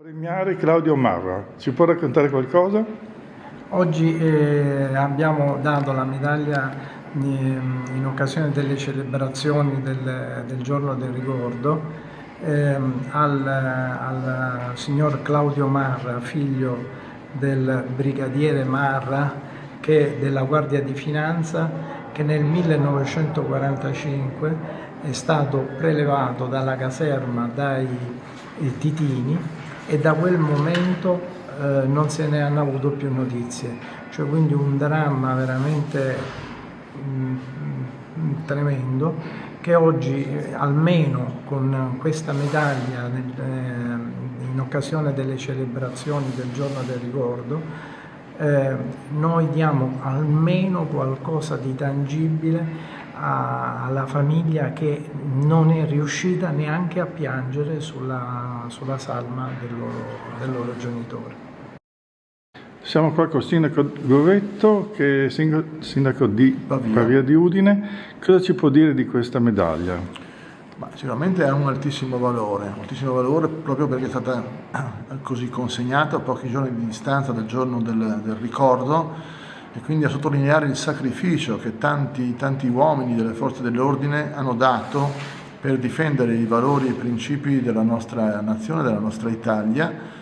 Premiare Claudio Marra, ci può raccontare qualcosa? Oggi abbiamo dato la medaglia in occasione delle celebrazioni del giorno del ricordo al signor Claudio Marra, figlio del brigadiere Marra, che della Guardia di Finanza, che nel 1945 è stato prelevato dalla caserma dai titini e da quel momento non se ne hanno avuto più notizie, cioè quindi un dramma veramente tremendo, che oggi almeno con questa medaglia in occasione delle celebrazioni del giorno del ricordo noi diamo almeno qualcosa di tangibile alla famiglia che non è riuscita neanche a piangere sulla salma del loro genitore. Siamo qua col sindaco Govetto, che è sindaco di Pavia di Udine. Cosa ci può dire di questa medaglia? Sicuramente ha un altissimo valore proprio perché è stata così consegnata a pochi giorni di distanza dal giorno del ricordo, e quindi a sottolineare il sacrificio che tanti uomini delle forze dell'ordine hanno dato per difendere i valori e i principi della nostra nazione, della nostra Italia,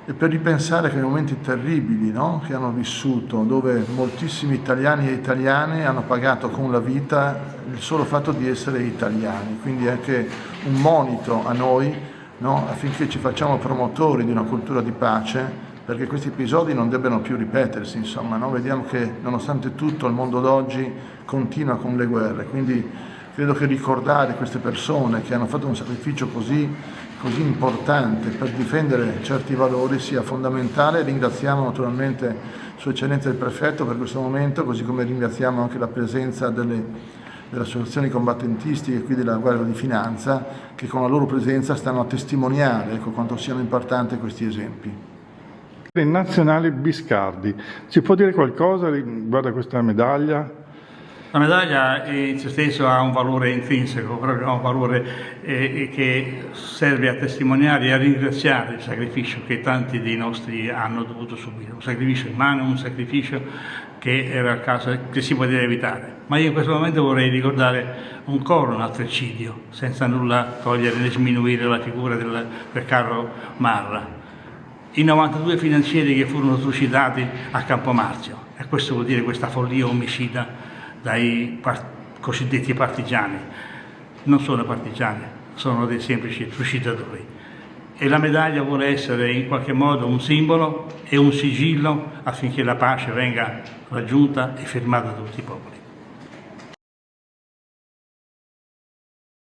e per ripensare che nei momenti terribili, no, che hanno vissuto, dove moltissimi italiani e italiane hanno pagato con la vita il solo fatto di essere italiani, quindi è anche un monito a noi, no, affinché ci facciamo promotori di una cultura di pace, perché questi episodi non debbano più ripetersi, insomma, no? Vediamo che nonostante tutto il mondo d'oggi continua con le guerre, quindi credo che ricordare queste persone che hanno fatto un sacrificio così importante per difendere certi valori sia fondamentale. Ringraziamo naturalmente Sua Eccellenza il Prefetto per questo momento, così come ringraziamo anche la presenza delle associazioni combattentistiche qui della Guardia di Finanza, che con la loro presenza stanno a testimoniare, ecco, quanto siano importanti questi esempi. Il nazionale Biscardi, ci può dire qualcosa riguardo a questa medaglia? La medaglia in se stesso ha un valore intrinseco, ha un valore che serve a testimoniare e a ringraziare il sacrificio che tanti dei nostri hanno dovuto subire, un sacrificio immane, un sacrificio che era il caso che si poteva evitare. Ma io in questo momento vorrei ricordare ancora un altro eccidio, senza nulla togliere né sminuire la figura del caro Marra. I 92 finanzieri che furono trucidati a Campomarzio, e questo vuol dire questa follia omicida dai cosiddetti partigiani. Non sono partigiani, sono dei semplici trucidatori. E la medaglia vuole essere in qualche modo un simbolo e un sigillo affinché la pace venga raggiunta e firmata da tutti i popoli.